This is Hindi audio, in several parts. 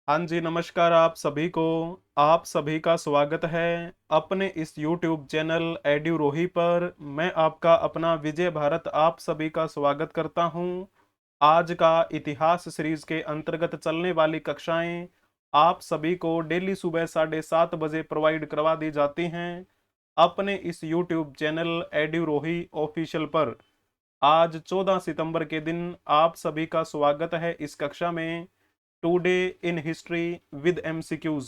हाँ जी, नमस्कार आप सभी को। आप सभी का स्वागत है अपने इस YouTube चैनल एड्यूरोही पर। मैं आपका अपना विजय भारत आप सभी का स्वागत करता हूँ। आज का इतिहास सीरीज के अंतर्गत चलने वाली कक्षाएं आप सभी को डेली सुबह 7:30 बजे प्रोवाइड करवा दी जाती हैं अपने इस YouTube चैनल एड्यूरोही ऑफिशियल पर। आज 14 सितंबर के दिन आप सभी का स्वागत है इस कक्षा में। Today in history with MCQs.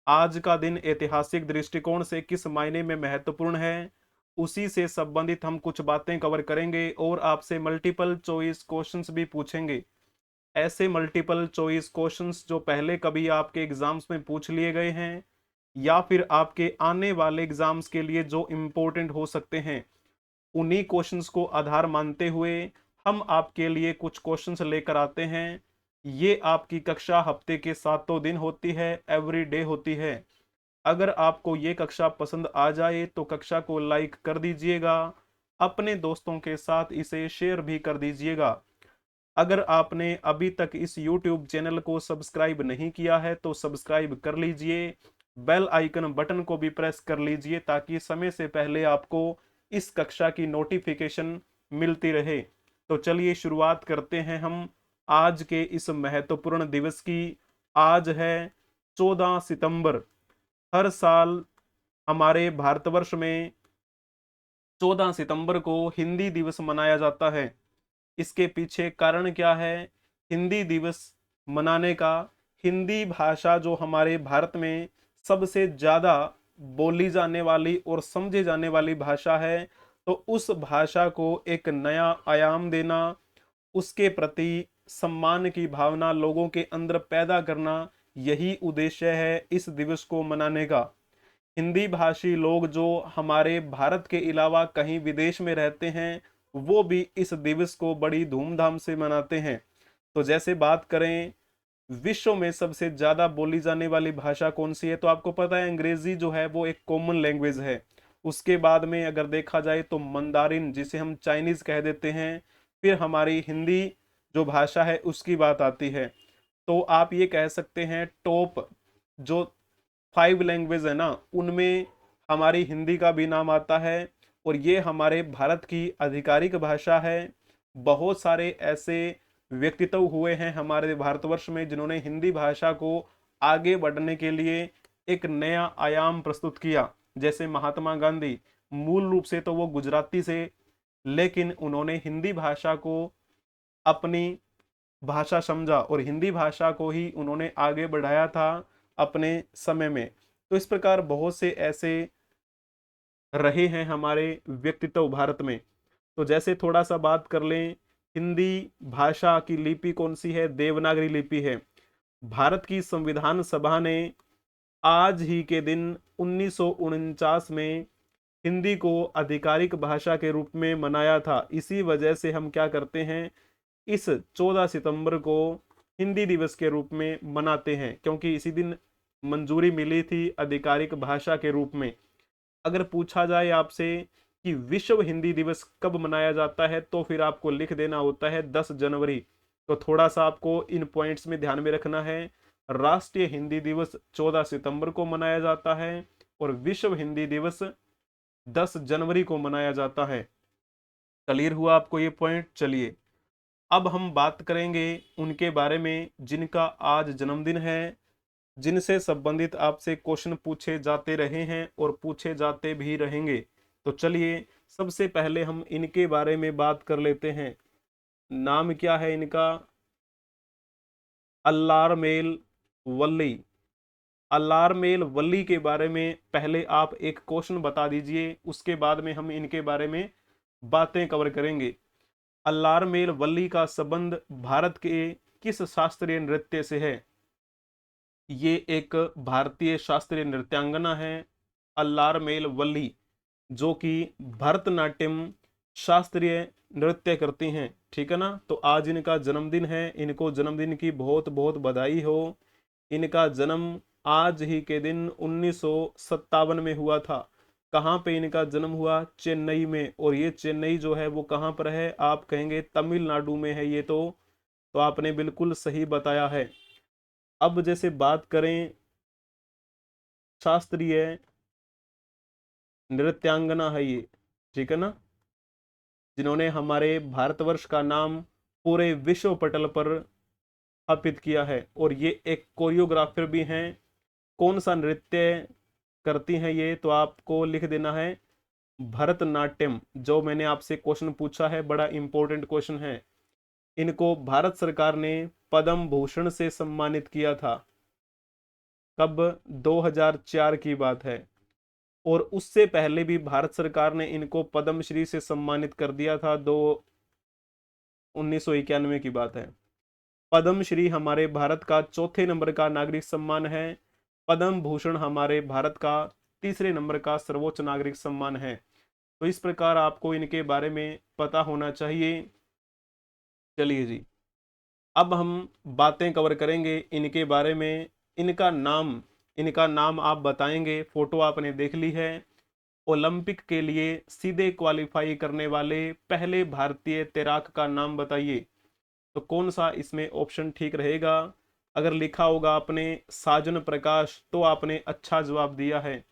आज का दिन ऐतिहासिक दृष्टिकोण से किस मायने में महत्वपूर्ण है, उसी से संबंधित हम कुछ बातें कवर करेंगे और आपसे मल्टीपल चॉइस क्वेश्चंस भी पूछेंगे। ऐसे मल्टीपल चॉइस क्वेश्चंस जो पहले कभी आपके एग्जाम्स में पूछ लिए गए हैं या फिर आपके आने वाले एग्जाम्स के लिए जो इम्पोर्टेंट हो सकते हैं, उन्हीं क्वेश्चंस को आधार मानते हुए हम आपके लिए कुछ क्वेश्चंस लेकर आते हैं। ये आपकी कक्षा हफ्ते के 7 दिन होती है, एवरी डे होती है। अगर आपको ये कक्षा पसंद आ जाए तो कक्षा को लाइक कर दीजिएगा, अपने दोस्तों के साथ इसे शेयर भी कर दीजिएगा। अगर आपने अभी तक इस YouTube चैनल को सब्सक्राइब नहीं किया है तो सब्सक्राइब कर लीजिए, बेल आइकन बटन को भी प्रेस कर लीजिए ताकि समय से पहले आपको इस कक्षा की नोटिफिकेशन मिलती रहे। तो चलिए शुरुआत करते हैं हम आज के इस महत्वपूर्ण दिवस की। आज है 14 सितंबर। हर साल हमारे भारतवर्ष में 14 सितंबर को हिंदी दिवस मनाया जाता है। इसके पीछे कारण क्या है हिंदी दिवस मनाने का? हिंदी भाषा जो हमारे भारत में सबसे ज्यादा बोली जाने वाली और समझे जाने वाली भाषा है, तो उस भाषा को एक नया आयाम देना, उसके प्रति सम्मान की भावना लोगों के अंदर पैदा करना, यही उद्देश्य है इस दिवस को मनाने का। हिंदी भाषी लोग जो हमारे भारत के अलावा कहीं विदेश में रहते हैं, वो भी इस दिवस को बड़ी धूमधाम से मनाते हैं। तो जैसे बात करें विश्व में सबसे ज्यादा बोली जाने वाली भाषा कौन सी है, तो आपको पता है अंग्रेजी जो है वो एक कॉमन लैंग्वेज है। उसके बाद में अगर देखा जाए तो मंदारिन, जिसे हम चाइनीज कह देते हैं, फिर हमारी हिंदी जो भाषा है उसकी बात आती है। तो आप ये कह सकते हैं टॉप जो 5 लैंग्वेज है ना, उनमें हमारी हिंदी का भी नाम आता है और ये हमारे भारत की आधिकारिक भाषा है। बहुत सारे ऐसे व्यक्तित्व हुए हैं हमारे भारतवर्ष में जिन्होंने हिंदी भाषा को आगे बढ़ने के लिए एक नया आयाम प्रस्तुत किया। जैसे महात्मा गांधी, मूल रूप से तो वो गुजराती से, लेकिन उन्होंने हिंदी भाषा को अपनी भाषा समझा और हिंदी भाषा को ही उन्होंने आगे बढ़ाया था अपने समय में। तो इस प्रकार बहुत से ऐसे रहे हैं हमारे व्यक्तित्व भारत में। तो जैसे थोड़ा सा बात कर लें, हिंदी भाषा की लिपि कौन सी है? देवनागरी लिपि है। भारत की संविधान सभा ने आज ही के दिन 1949 में हिंदी को आधिकारिक भाषा के रूप में मनाया था। इसी वजह से हम क्या करते हैं, इस 14 सितंबर को हिंदी दिवस के रूप में मनाते हैं, क्योंकि इसी दिन मंजूरी मिली थी आधिकारिक भाषा के रूप में। अगर पूछा जाए आपसे कि विश्व हिंदी दिवस कब मनाया जाता है, तो फिर आपको लिख देना होता है 10 जनवरी। तो थोड़ा सा आपको इन पॉइंट्स में ध्यान में रखना है। राष्ट्रीय हिंदी दिवस 14 सितंबर को मनाया जाता है और विश्व हिंदी दिवस 10 जनवरी को मनाया जाता है। क्लियर हुआ आपको ये पॉइंट? चलिए अब हम बात करेंगे उनके बारे में जिनका आज जन्मदिन है, जिनसे संबंधित आपसे क्वेश्चन पूछे जाते रहे हैं और पूछे जाते भी रहेंगे। तो चलिए सबसे पहले हम इनके बारे में बात कर लेते हैं। नाम क्या है इनका? अल्लारमेल वल्ली। अल्लारमेल वल्ली के बारे में पहले आप एक क्वेश्चन बता दीजिए, उसके बाद में हम इनके बारे में बातें कवर करेंगे। अल्लारमेल वल्ली का संबंध भारत के किस शास्त्रीय नृत्य से है? ये एक भारतीय शास्त्रीय नृत्यांगना है अल्लारमेल वल्ली, जो कि भरतनाट्यम शास्त्रीय नृत्य करती हैं। ठीक है ना? तो आज इनका जन्मदिन है, इनको जन्मदिन की बहुत बहुत बधाई हो। इनका जन्म आज ही के दिन 1957 में हुआ था। कहाँ पे इनका जन्म हुआ? चेन्नई में। और ये चेन्नई जो है वो कहाँ पर है? आप कहेंगे तमिलनाडु में है ये। तो आपने बिल्कुल सही बताया है। अब जैसे बात करें शास्त्रीय नृत्यांगना है ये, ठीक है ना, जिन्होंने हमारे भारतवर्ष का नाम पूरे विश्व पटल पर स्थापित किया है, और ये एक कोरियोग्राफर भी हैं। कौन सा नृत्य करती हैं ये, तो आपको लिख देना है भरतनाट्यम। जो मैंने आपसे क्वेश्चन पूछा है, बड़ा इंपॉर्टेंट क्वेश्चन है। इनको भारत सरकार ने पद्म भूषण से सम्मानित किया था। कब? 2004 की बात है। और उससे पहले भी भारत सरकार ने इनको पद्मश्री से सम्मानित कर दिया था। 1991 की बात है। पद्मश्री हमारे भारत का चौथे नंबर का नागरिक सम्मान है। पद्म भूषण हमारे भारत का तीसरे नंबर का सर्वोच्च नागरिक सम्मान है। तो इस प्रकार आपको इनके बारे में पता होना चाहिए। चलिए जी, अब हम बातें कवर करेंगे इनके बारे में। इनका नाम आप बताएंगे। फोटो आपने देख ली है। ओलंपिक के लिए सीधे क्वालिफाई करने वाले पहले भारतीय तैराक का नाम बताइए। तो कौन सा इसमें ऑप्शन ठीक रहेगा? अगर लिखा होगा आपने साजन प्रकाश, तो आपने अच्छा जवाब दिया है।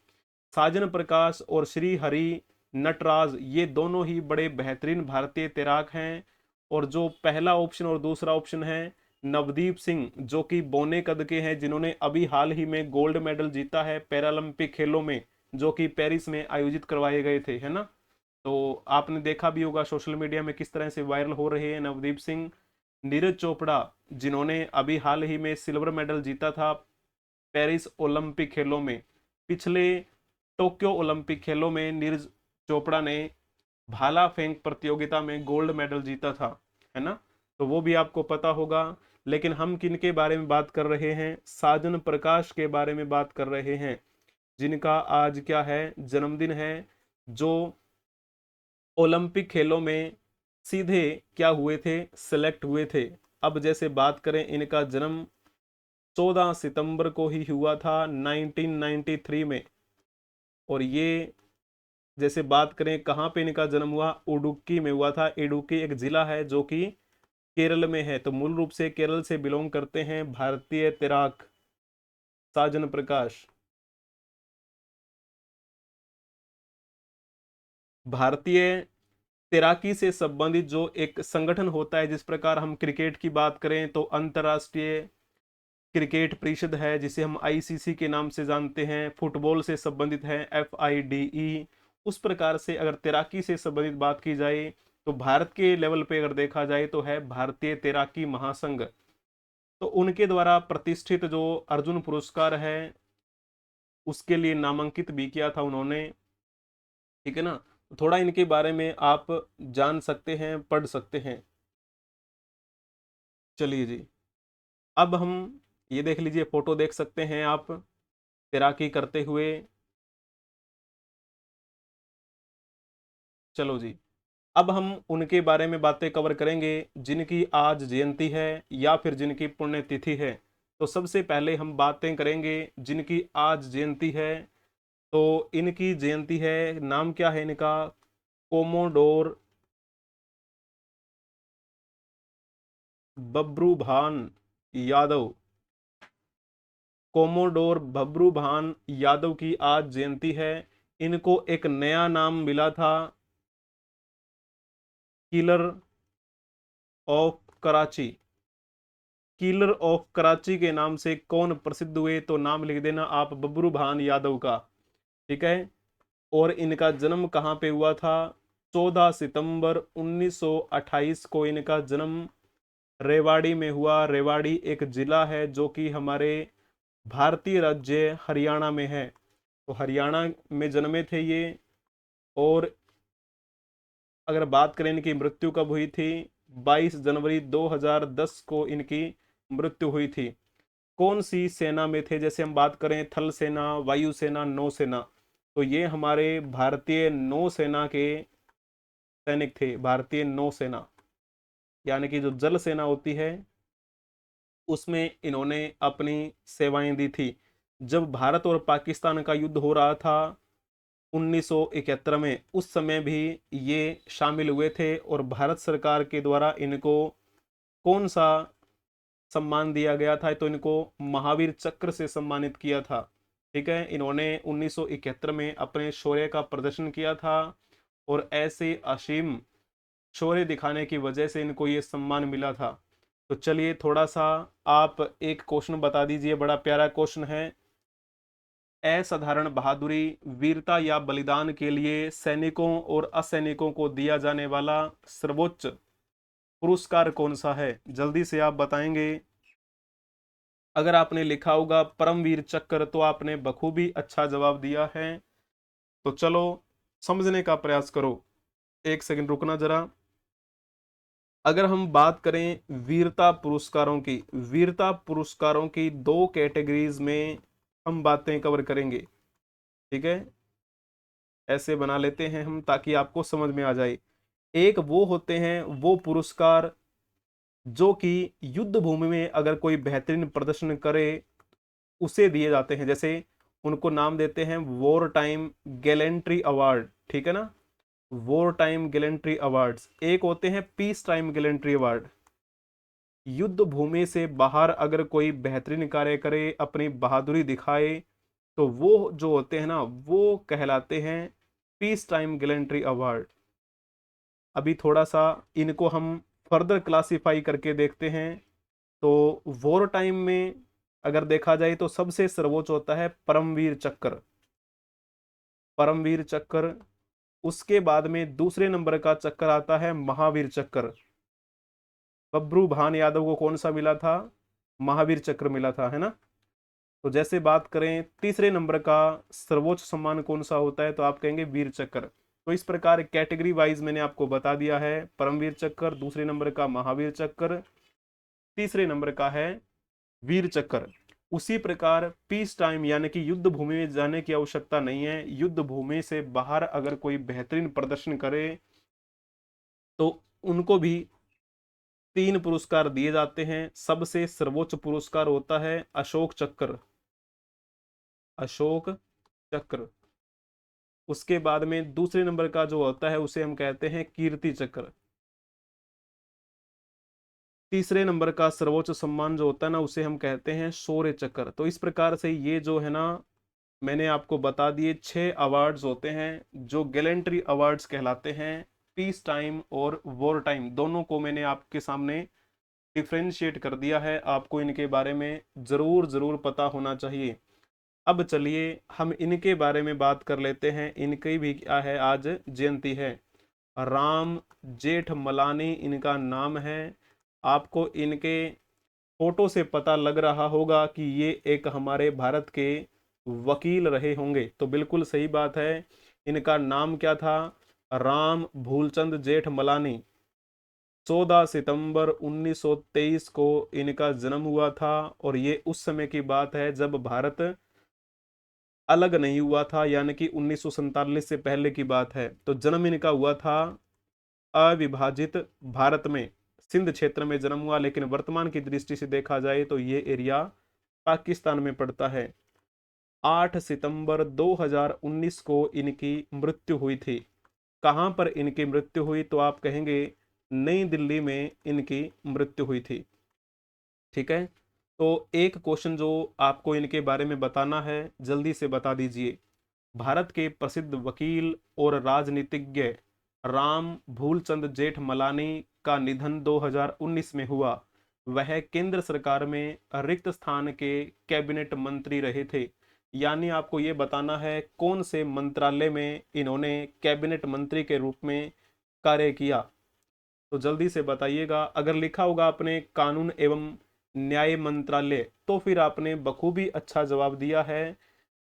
साजन प्रकाश और श्री हरि नटराज, ये दोनों ही बड़े बेहतरीन भारतीय तैराक हैं। और जो पहला ऑप्शन और दूसरा ऑप्शन है, नवदीप सिंह, जो कि बौने कद के हैं, जिन्होंने अभी हाल ही में गोल्ड मेडल जीता है पैरालंपिक खेलों में, जो कि पेरिस में आयोजित करवाए गए थे, है ना। तो आपने देखा भी होगा सोशल मीडिया में किस तरह से वायरल हो रहे हैं नवदीप सिंह। नीरज चोपड़ा, जिन्होंने अभी हाल ही में सिल्वर मेडल जीता था पेरिस ओलंपिक खेलों में। पिछले टोक्यो ओलंपिक खेलों में नीरज चोपड़ा ने भाला फेंक प्रतियोगिता में गोल्ड मेडल जीता था, है ना। तो वो भी आपको पता होगा। लेकिन हम किन के बारे में बात कर रहे हैं? साजन प्रकाश के बारे में बात कर रहे हैं, जिनका आज क्या है, जन्मदिन है। जो ओलंपिक खेलों में सीधे क्या हुए थे, सिलेक्ट हुए थे। अब जैसे बात करें, इनका जन्म 14 सितंबर को ही हुआ था 1993 में। और ये जैसे बात करें कहाँ पे इनका जन्म हुआ, उडुक्की में हुआ था। इडुक्की एक जिला है जो कि केरल में है। तो मूल रूप से केरल से बिलोंग करते हैं भारतीय तैराक साजन प्रकाश। भारतीय तैराकी से संबंधित जो एक संगठन होता है, जिस प्रकार हम क्रिकेट की बात करें तो अंतर्राष्ट्रीय क्रिकेट परिषद है, जिसे हम आईसीसी के नाम से जानते हैं। फुटबॉल से संबंधित है FIDE। उस प्रकार से अगर तैराकी से संबंधित बात की जाए, तो भारत के लेवल पे अगर देखा जाए तो है भारतीय तैराकी महासंघ। तो उनके द्वारा प्रतिष्ठित जो अर्जुन पुरस्कार है, उसके लिए नामांकित भी किया था उन्होंने, ठीक है ना। तो थोड़ा इनके बारे में आप जान सकते हैं, पढ़ सकते हैं। चलिए जी, अब हम ये देख लीजिए, फोटो देख सकते हैं आप तैराकी करते हुए। चलो जी, अब हम उनके बारे में बातें कवर करेंगे जिनकी आज जयंती है या फिर जिनकी पुण्यतिथि है। तो सबसे पहले हम बातें करेंगे जिनकी आज जयंती है। तो इनकी जयंती है, नाम क्या है इनका? कोमोडोर बब्रूभान यादव। कोमोडोर बब्रूभान यादव की आज जयंती है। इनको एक नया नाम मिला था, killer of Karachi. Killer of Karachi के नाम से कौन प्रसिद्ध हुए? तो नाम लिख देना आप बब्रूभान यादव का, ठीक है। और इनका जन्म कहाँ पे हुआ था? 14 सितंबर 1928 को इनका जन्म रेवाड़ी में हुआ। रेवाड़ी एक जिला है जो कि हमारे भारतीय राज्य हरियाणा में है। तो हरियाणा में जन्मे थे ये। और अगर बात करें इनकी मृत्यु कब हुई थी, 22 जनवरी 2010 को इनकी मृत्यु हुई थी। कौन सी सेना में थे? जैसे हम बात करें थल सेना, वायुसेना, नौसेना, तो ये हमारे भारतीय नौसेना के सैनिक थे। भारतीय नौसेना यानी कि जो जल सेना होती है, उसमें इन्होंने अपनी सेवाएं दी थी। जब भारत और पाकिस्तान का युद्ध हो रहा था 1971 में, उस समय भी ये शामिल हुए थे। और भारत सरकार के द्वारा इनको कौन सा सम्मान दिया गया था, तो इनको महावीर चक्र से सम्मानित किया था। ठीक है, इन्होंने 1971 में अपने शौर्य का प्रदर्शन किया था और ऐसे असीम शौर्य दिखाने की वजह से इनको ये सम्मान मिला था। तो चलिए थोड़ा सा आप एक क्वेश्चन बता दीजिए, बड़ा प्यारा क्वेश्चन है। असाधारण बहादुरी, वीरता या बलिदान के लिए सैनिकों और असैनिकों को दिया जाने वाला सर्वोच्च पुरस्कार कौन सा है? जल्दी से आप बताएंगे। अगर आपने लिखा होगा परमवीर चक्र तो आपने बखूबी अच्छा जवाब दिया है। तो चलो समझने का प्रयास करो। एक सेकंड रुकना जरा। अगर हम बात करें वीरता पुरस्कारों की, वीरता पुरस्कारों की दो कैटेगरीज में हम बातें कवर करेंगे। ठीक है, ऐसे बना लेते हैं हम ताकि आपको समझ में आ जाए। एक वो होते हैं वो पुरस्कार जो कि युद्ध भूमि में अगर कोई बेहतरीन प्रदर्शन करे उसे दिए जाते हैं, जैसे उनको नाम देते हैं वॉर टाइम गैलेंट्री अवार्ड। ठीक है ना, वॉर टाइम गैलेंट्री अवार्ड्स। एक होते हैं पीस टाइम गैलेंट्री अवार्ड। युद्ध भूमि से बाहर अगर कोई बेहतरीन कार्य करे, अपनी बहादुरी दिखाए, तो वो जो होते हैं ना वो कहलाते हैं पीस टाइम गैलेंट्री अवार्ड। अभी थोड़ा सा इनको हम फर्दर क्लासिफाई करके देखते हैं। तो वॉर टाइम में अगर देखा जाए तो सबसे सर्वोच्च होता है परमवीर चक्र, परमवीर चक्र। उसके बाद में दूसरे नंबर का चक्कर आता है महावीर चक्र। बब्रू भान यादव को कौन सा मिला था? महावीर चक्र मिला था, है ना। तो जैसे बात करें तीसरे नंबर का सर्वोच्च सम्मान कौन सा होता है, तो आप कहेंगे वीर चक्र। तो इस प्रकार कैटेगरी वाइज मैंने आपको बता दिया है। परमवीर चक्र, दूसरे नंबर का महावीर चक्र, तीसरे नंबर का है वीर चक्र। उसी प्रकार पीस टाइम यानी कि युद्ध भूमि में जाने की आवश्यकता नहीं है, युद्ध भूमि से बाहर अगर कोई बेहतरीन प्रदर्शन करे तो उनको भी तीन पुरस्कार दिए जाते हैं। सबसे सर्वोच्च पुरस्कार होता है अशोक चक्र, अशोक चक्र। उसके बाद में दूसरे नंबर का जो होता है उसे हम कहते हैं कीर्ति चक्र। तीसरे नंबर का सर्वोच्च सम्मान जो होता है ना उसे हम कहते हैं शौर्य चक्र। तो इस प्रकार से ये जो है ना मैंने आपको बता दिए 6 अवार्ड्स होते हैं जो गैलेंट्री अवार्ड्स कहलाते हैं। पीस टाइम और वॉर टाइम दोनों को मैंने आपके सामने डिफ्रेंशिएट कर दिया है। आपको इनके बारे में जरूर जरूर पता होना चाहिए। अब चलिए हम इनके बारे में बात कर लेते हैं। इनकी भी क्या है, आज जयंती है। राम जेठमलानी इनका नाम है। आपको इनके फोटो से पता लग रहा होगा कि ये एक हमारे भारत के वकील रहे होंगे। तो बिल्कुल सही बात है। इनका नाम क्या था? राम भूलचंद जेठमलानी। 14 सितंबर 1923 को इनका जन्म हुआ था और ये उस समय की बात है जब भारत अलग नहीं हुआ था, यानी कि 1947 से पहले की बात है। तो जन्म इनका हुआ था अविभाजित भारत में, सिंध क्षेत्र में जन्म हुआ, लेकिन वर्तमान की दृष्टि से देखा जाए तो ये एरिया पाकिस्तान में पड़ता है। 8 सितंबर 2019 को इनकी मृत्यु हुई थी। कहां पर इनकी मृत्यु हुई? तो आप कहेंगे नई दिल्ली में इनकी मृत्यु हुई थी। ठीक है, तो एक क्वेश्चन जो आपको इनके बारे में बताना है जल्दी से बता दीजिए। भारत के प्रसिद्ध वकील और राजनीतिज्ञ राम भूलचंद जेठमलानी का निधन 2019 में हुआ। वह केंद्र सरकार में रिक्त स्थान के कैबिनेट मंत्री रहे थे। यानी आपको ये बताना है कौन से मंत्रालय में इन्होंने कैबिनेट मंत्री के रूप में कार्य किया। तो जल्दी से बताइएगा। अगर लिखा होगा आपने कानून एवं न्याय मंत्रालय तो फिर आपने बखूबी अच्छा जवाब दिया है,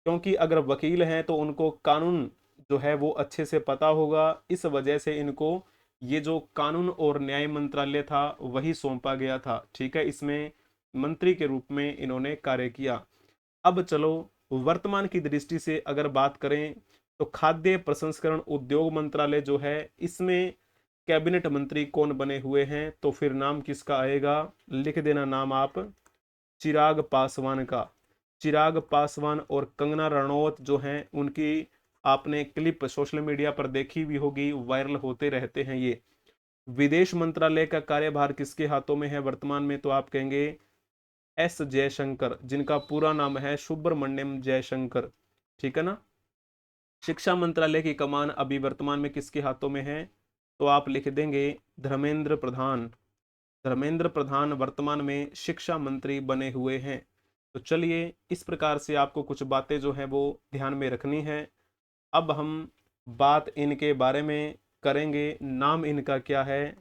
क्योंकि अगर वकील हैं तो उनको कानून जो है वो अच्छे से पता होगा। इस वजह से इनको ये जो कानून और न्याय मंत्रालय था वही सौंपा गया था। ठीक है, इसमें मंत्री के रूप में इन्होंने कार्य किया। अब चलो वर्तमान की दृष्टि से अगर बात करें तो खाद्य प्रसंस्करण उद्योग मंत्रालय जो है इसमें कैबिनेट मंत्री कौन बने हुए हैं? तो फिर नाम किसका आएगा? लिख देना नाम आप, चिराग पासवान का। चिराग पासवान और कंगना रनौत जो हैं उनकी आपने क्लिप सोशल मीडिया पर देखी भी होगी, वायरल होते रहते हैं ये। विदेश मंत्रालय का कार्यभार किसके हाथों में है वर्तमान में? तो आप कहेंगे एस जयशंकर, जिनका पूरा नाम है सुब्रमण्यम जयशंकर। ठीक है ना। शिक्षा मंत्रालय की कमान अभी वर्तमान में किसके हाथों में है? तो आप लिख देंगे धर्मेंद्र प्रधान। धर्मेंद्र प्रधान वर्तमान में शिक्षा मंत्री बने हुए हैं। तो चलिए, इस प्रकार से आपको कुछ बातें जो है वो ध्यान में रखनी है। अब हम बात इनके बारे में करेंगे। नाम इनका क्या है?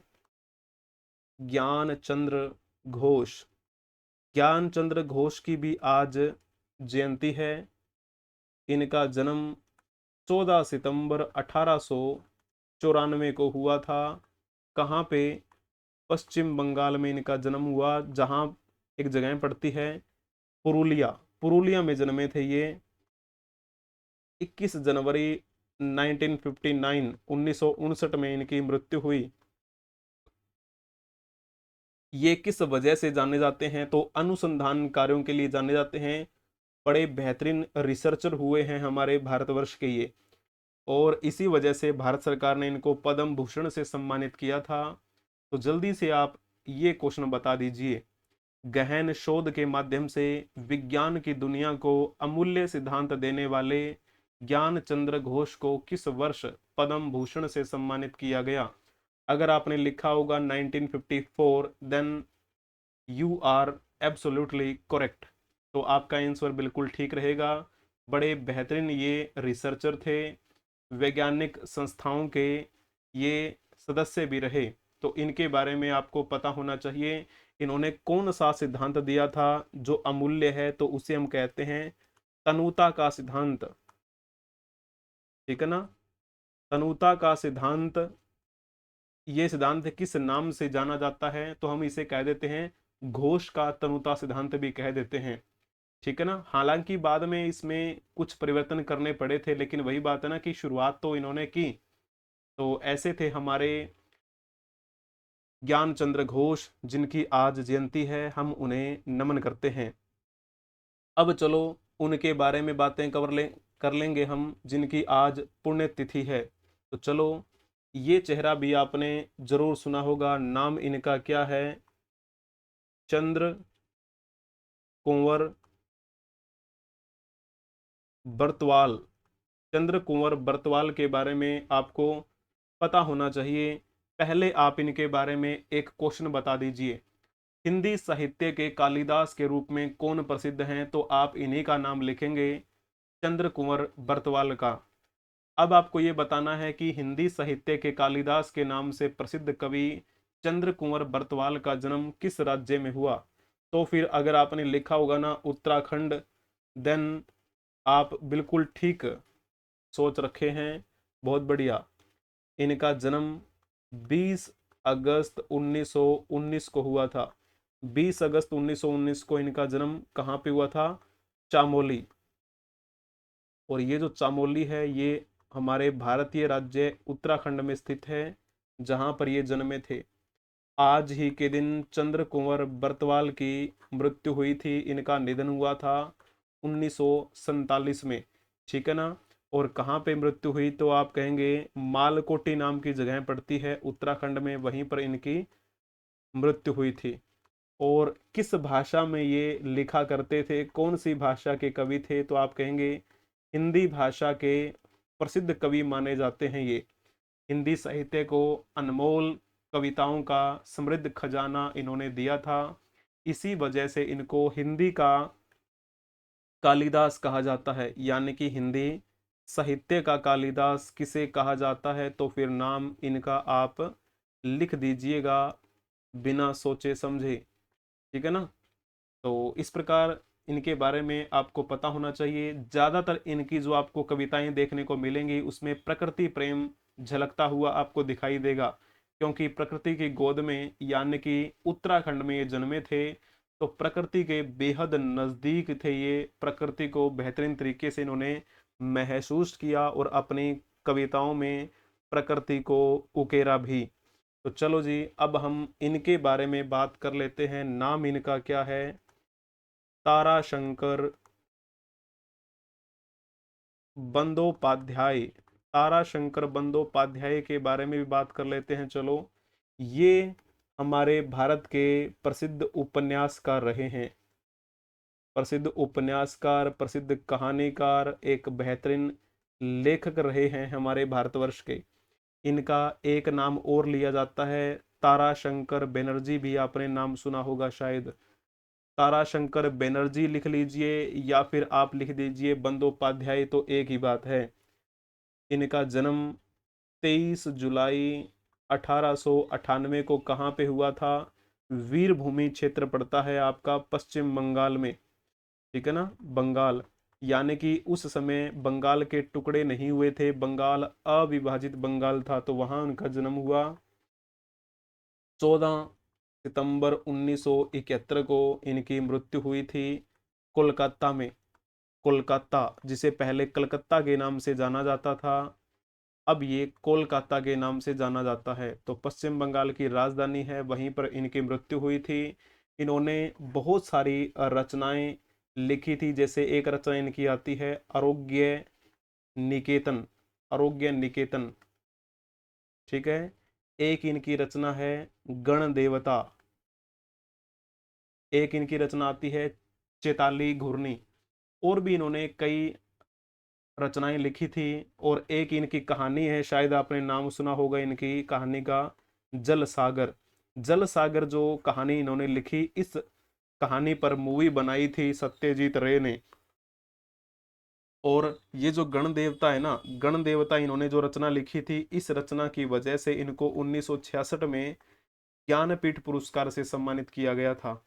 ज्ञान चंद्र घोष। ज्ञान चंद्र घोष की भी आज जयंती है। इनका जन्म 14 सितंबर 1894 को हुआ था। कहाँ पे? पश्चिम बंगाल में इनका जन्म हुआ, जहाँ एक जगह पड़ती है पुरुलिया। पुरुलिया में जन्मे थे ये। 21 जनवरी 1959 1959 में इनकी मृत्यु हुई। ये किस वजह से जाने जाते हैं? तो अनुसंधान कार्यों के लिए जाने जाते हैं। बड़े बेहतरीन रिसर्चर हुए हैं हमारे भारतवर्ष के ये, और इसी वजह से भारत सरकार ने इनको पद्म भूषण से सम्मानित किया था। तो जल्दी से आप ये क्वेश्चन बता दीजिए। गहन शोध के माध्यम से विज्ञान की दुनिया को अमूल्य सिद्धांत देने वाले ज्ञान चंद्र घोष को किस वर्ष पद्म भूषण से सम्मानित किया गया? अगर आपने लिखा होगा 1954, then you are absolutely correct. तो आपका आंसर बिल्कुल ठीक रहेगा। बड़े बेहतरीन ये रिसर्चर थे, वैज्ञानिक संस्थाओं के ये सदस्य भी रहे। तो इनके बारे में आपको पता होना चाहिए। इन्होंने कौन सा सिद्धांत दिया था जो अमूल्य है? तो उसे हम कहते हैं तनुता का सिद्धांत। ठीक है ना। तनुता का सिद्धांत, ये सिद्धांत किस नाम से जाना जाता है? तो हम इसे कह देते हैं घोष का तनुता सिद्धांत भी कह देते हैं। ठीक है ना। हालांकि बाद में इसमें कुछ परिवर्तन करने पड़े थे, लेकिन वही बात है ना कि शुरुआत तो इन्होंने की। तो ऐसे थे हमारे ज्ञान चंद्र घोष, जिनकी आज जयंती है, हम उन्हें नमन करते हैं। अब चलो उनके बारे में बातें कर लेंगे हम, जिनकी आज पुण्यतिथि है। तो चलो, ये चेहरा भी आपने जरूर सुना होगा। नाम इनका क्या है? चंद्र कुंवर बर्तवाल। चंद्र कुंवर बर्तवाल के बारे में आपको पता होना चाहिए। पहले आप इनके बारे में एक क्वेश्चन बता दीजिए। हिंदी साहित्य के कालिदास के रूप में कौन प्रसिद्ध हैं? तो आप इन्हीं का नाम लिखेंगे, चंद्र कुंवर बर्तवाल का। अब आपको ये बताना है कि हिंदी साहित्य के कालिदास के नाम से प्रसिद्ध कवि चंद्र कुंवर बर्तवाल का जन्म किस राज्य में हुआ? तो फिर अगर आपने लिखा होगा ना उत्तराखंड, देन आप बिल्कुल ठीक सोच रखे हैं। बहुत बढ़िया। इनका जन्म 20 अगस्त 1919 को हुआ था। 20 अगस्त 1919 को इनका जन्म कहाँ पे हुआ था? चामोली। और ये जो चामोली है, ये हमारे भारतीय राज्य उत्तराखंड में स्थित है, जहाँ पर ये जन्मे थे। आज ही के दिन चंद्र कुंवर बर्तवाल की मृत्यु हुई थी। इनका निधन हुआ था 1947 में। ठीक है ना। और कहाँ पे मृत्यु हुई? तो आप कहेंगे मालकोटी नाम की जगह पड़ती है उत्तराखंड में, वहीं पर इनकी मृत्यु हुई थी। और किस भाषा में ये लिखा करते थे? कौन सी भाषा के कवि थे? तो आप कहेंगे हिंदी भाषा के प्रसिद्ध कवि माने जाते हैं ये। हिंदी साहित्य को अनमोल कविताओं का समृद्ध खजाना इन्होंने दिया था। इसी वजह से इनको हिंदी का कालिदास कहा जाता है। यानी कि हिंदी साहित्य का कालिदास किसे कहा जाता है? तो फिर नाम इनका आप लिख दीजिएगा बिना सोचे समझे। ठीक है ना। तो इस प्रकार इनके बारे में आपको पता होना चाहिए। ज़्यादातर इनकी जो आपको कविताएं देखने को मिलेंगी, उसमें प्रकृति प्रेम झलकता हुआ आपको दिखाई देगा, क्योंकि प्रकृति की गोद में यानी कि उत्तराखंड में ये जन्मे थे। तो प्रकृति के बेहद नज़दीक थे ये। प्रकृति को बेहतरीन तरीके से इन्होंने महसूस किया और अपनी कविताओं में प्रकृति को उकेरा भी। तो चलो जी, अब हम इनके बारे में बात कर लेते हैं। नाम इनका क्या है? ताराशंकर बंदोपाध्याय। ताराशंकर बंदोपाध्याय के बारे में भी बात कर लेते हैं। चलो, ये हमारे भारत के प्रसिद्ध उपन्यासकार रहे हैं। प्रसिद्ध उपन्यासकार, प्रसिद्ध कहानीकार, एक बेहतरीन लेखक रहे हैं हमारे भारतवर्ष के। इनका एक नाम और लिया जाता है, ताराशंकर बनर्जी, भी आपने नाम सुना होगा शायद। ताराशंकर बनर्जी लिख लीजिए या फिर आप लिख दीजिए बंदोपाध्याय, तो एक ही बात है। इनका जन्म 23 जुलाई 1898 को कहाँ पे हुआ था? वीरभूमि क्षेत्र पड़ता है आपका पश्चिम बंगाल में, ठीक है ना, बंगाल। यानी कि उस समय बंगाल के टुकड़े नहीं हुए थे, बंगाल अविभाजित बंगाल था, तो वहां उनका जन्म हुआ। 14 सितंबर 1971 को इनकी मृत्यु हुई थी कोलकाता में। कोलकाता, जिसे पहले कलकत्ता के नाम से जाना जाता था, अब ये कोलकाता के नाम से जाना जाता है। तो पश्चिम बंगाल की राजधानी है, वहीं पर इनकी मृत्यु हुई थी। इन्होंने बहुत सारी रचनाएं लिखी थी, जैसे एक रचना इनकी आती है आरोग्य निकेतन, आरोग्य निकेतन, ठीक है। एक इनकी रचना है गण देवता, एक इनकी रचना आती है चेताली घूर्णी। और भी इन्होंने कई रचनाएं लिखी थी। और एक इनकी कहानी है, शायद आपने नाम सुना होगा इनकी कहानी का, जल सागर। जल सागर जो कहानी इन्होंने लिखी, इस कहानी पर मूवी बनाई थी सत्यजीत रे ने। और ये जो गण देवता है ना, गण देवता इन्होंने जो रचना लिखी थी, इस रचना की वजह से इनको 1966 में ज्ञानपीठ पुरस्कार से सम्मानित किया गया था।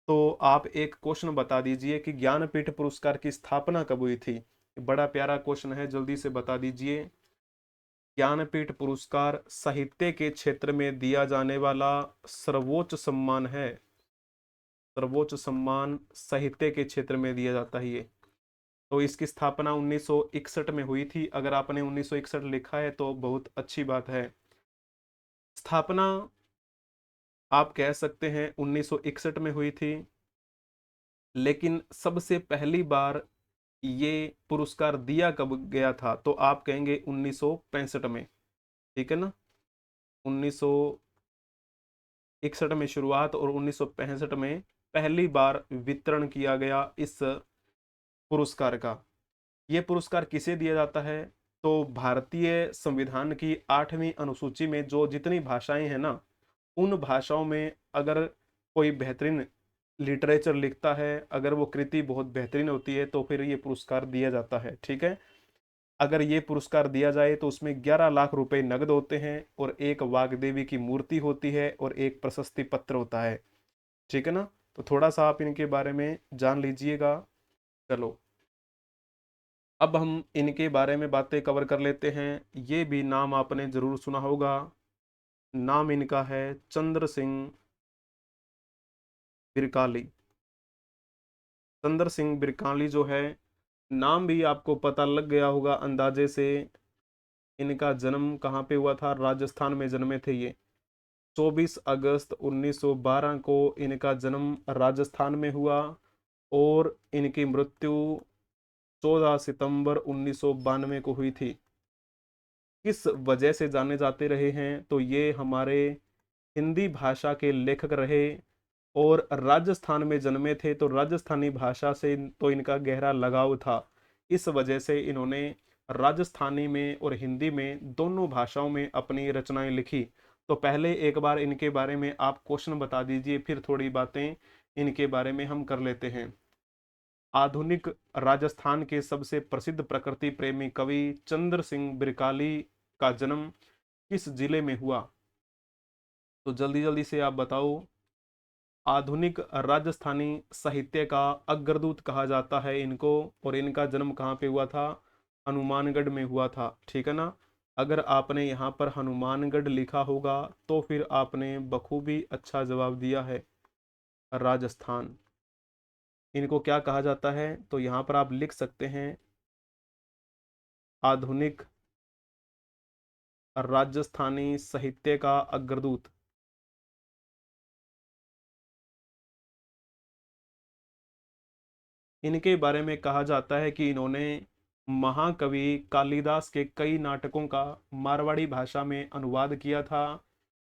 तो आप एक क्वेश्चन बता दीजिए कि ज्ञानपीठ पुरस्कार की स्थापना कब हुई थी? बड़ा प्यारा क्वेश्चन है, जल्दी से बता दीजिए। ज्ञानपीठ पुरस्कार साहित्य के क्षेत्र में दिया जाने वाला सर्वोच्च सम्मान है, सर्वोच्च सम्मान साहित्य के क्षेत्र में दिया जाता है ये। तो इसकी स्थापना 1961 में हुई थी। अगर आपने 1961 लिखा है तो बहुत अच्छी बात है। स्थापना आप कह सकते हैं 1961 में हुई थी, लेकिन सबसे पहली बार ये पुरस्कार दिया कब गया था? तो आप कहेंगे 1965 में, ठीक है ना। 1961 में शुरुआत और 1965 में पहली बार वितरण किया गया इस पुरस्कार का। ये पुरस्कार किसे दिया जाता है? तो भारतीय संविधान की 8वीं अनुसूची में जो जितनी भाषाएं हैं ना, उन भाषाओं में अगर कोई बेहतरीन लिटरेचर लिखता है, अगर वो कृति बहुत बेहतरीन होती है, तो फिर ये पुरस्कार दिया जाता है, ठीक है। अगर ये पुरस्कार दिया जाए तो उसमें 11 लाख रुपए नगद होते हैं, और एक वाग्देवी की मूर्ति होती है, और एक प्रशस्ति पत्र होता है, ठीक है ना। तो थोड़ा सा आप इनके बारे में जान लीजिएगा। चलो, अब हम इनके बारे में बातें कवर कर लेते हैं। ये भी नाम आपने जरूर सुना होगा। नाम इनका है चंद्र सिंह बिरकाली। चंद्र सिंह बिरकाली जो है, नाम भी आपको पता लग गया होगा अंदाजे से। इनका जन्म कहाँ पे हुआ था? राजस्थान में जन्मे थे ये। 24 अगस्त 1912 को इनका जन्म राजस्थान में हुआ, और इनकी मृत्यु 14 सितंबर 1992 को हुई थी। किस वजह से जाने जाते रहे हैं? तो ये हमारे हिंदी भाषा के लेखक रहे, और राजस्थान में जन्मे थे, तो राजस्थानी भाषा से तो इनका गहरा लगाव था। इस वजह से इन्होंने राजस्थानी में और हिंदी में दोनों भाषाओं में अपनी रचनाएं लिखी। तो पहले एक बार इनके बारे में आप क्वेश्चन बता दीजिए, फिर थोड़ी बातें इनके बारे में हम कर लेते हैं। आधुनिक राजस्थान के सबसे प्रसिद्ध प्रकृति प्रेमी कवि चंद्र सिंह बिरकाली का जन्म किस जिले में हुआ? तो जल्दी जल्दी से आप बताओ। आधुनिक राजस्थानी साहित्य का अग्रदूत कहा जाता है इनको, और इनका जन्म कहाँ पे हुआ था? हनुमानगढ़ में हुआ था, ठीक है ना। अगर आपने यहाँ पर हनुमानगढ़ लिखा होगा तो फिर आपने बखूबी अच्छा जवाब दिया है। राजस्थान, इनको क्या कहा जाता है? तो यहाँ पर आप लिख सकते हैं आधुनिक राजस्थानी साहित्य का अग्रदूत। इनके बारे में कहा जाता है कि इन्होंने महाकवि कालिदास के कई नाटकों का मारवाड़ी भाषा में अनुवाद किया था,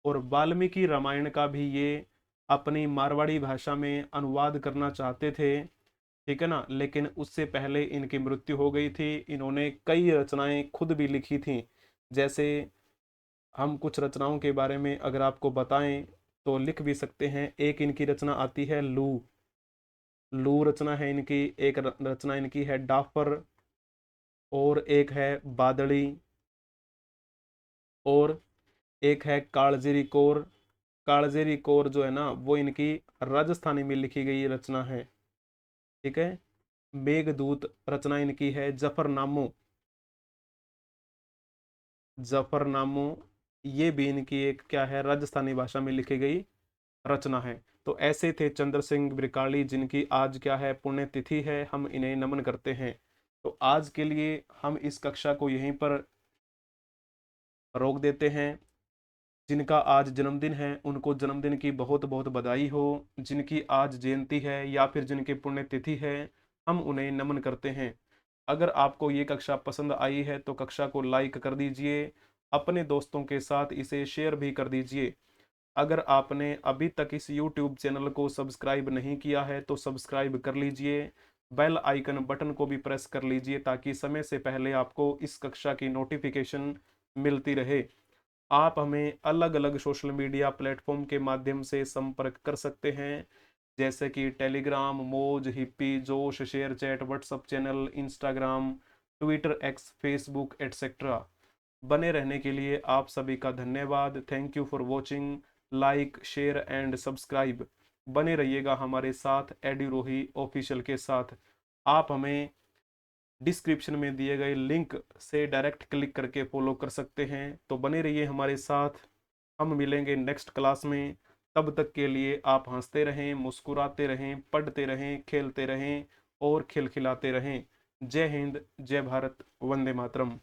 और वाल्मीकि रामायण का भी ये अपनी मारवाड़ी भाषा में अनुवाद करना चाहते थे। ठीक है ना। लेकिन उससे पहले इनकी मृत्यु हो गई थी। इन्होंने कई रचनाएं खुद भी लिखी थी। जैसे हम कुछ रचनाओं के बारे में अगर आपको बताएं तो लिख भी सकते हैं। एक इनकी रचना आती है लू। लू रचना है इनकी। एक रचना इनकी है डाफर। और एक है बादड़ी। और एक है कालजेरी कौर। कालजेरी कौर जो है ना वो इनकी राजस्थानी में लिखी गई रचना है। ठीक है। मेघदूत रचना इनकी है जफरनामो। जफरनामो ये भी इनकी एक क्या है, राजस्थानी भाषा में लिखी गई रचना है। तो ऐसे थे चंद्र सिंह ब्रिकाली, जिनकी आज क्या है, पुण्यतिथि है। हम इन्हें नमन करते हैं। तो आज के लिए हम इस कक्षा को यहीं पर रोक देते हैं। जिनका आज जन्मदिन है उनको जन्मदिन की बहुत बहुत बधाई हो। जिनकी आज जयंती है या फिर जिनकी पुण्यतिथि है, हम उन्हें नमन करते हैं। अगर आपको ये कक्षा पसंद आई है तो कक्षा को लाइक कर दीजिए। अपने दोस्तों के साथ इसे शेयर भी कर दीजिए। अगर आपने अभी तक इस YouTube चैनल को सब्सक्राइब नहीं किया है तो सब्सक्राइब कर लीजिए। बेल आइकन बटन को भी प्रेस कर लीजिए ताकि समय से पहले आपको इस कक्षा की नोटिफिकेशन मिलती रहे। आप हमें अलग अलग सोशल मीडिया प्लेटफॉर्म के माध्यम से संपर्क कर सकते हैं, जैसे कि Telegram, Moj, Hipi, Josh, ShareChat, WhatsApp channel, Instagram, Twitter, X, Facebook etcetera. बने रहने के लिए आप सभी का धन्यवाद। Thank you for watching. Like, share and subscribe. बने रहिएगा हमारे साथ एड्यूरोही ऑफिशियल के साथ। आप हमें डिस्क्रिप्शन में दिए गए लिंक से डायरेक्ट क्लिक करके फॉलो कर सकते हैं। तो बने रहिए हमारे साथ। हम मिलेंगे नेक्स्ट क्लास में। तब तक के लिए आप हंसते रहें, मुस्कुराते रहें, पढ़ते रहें, खेलते रहें और खिलखिलाते रहें। जय हिंद, जय भारत, वंदे मातरम।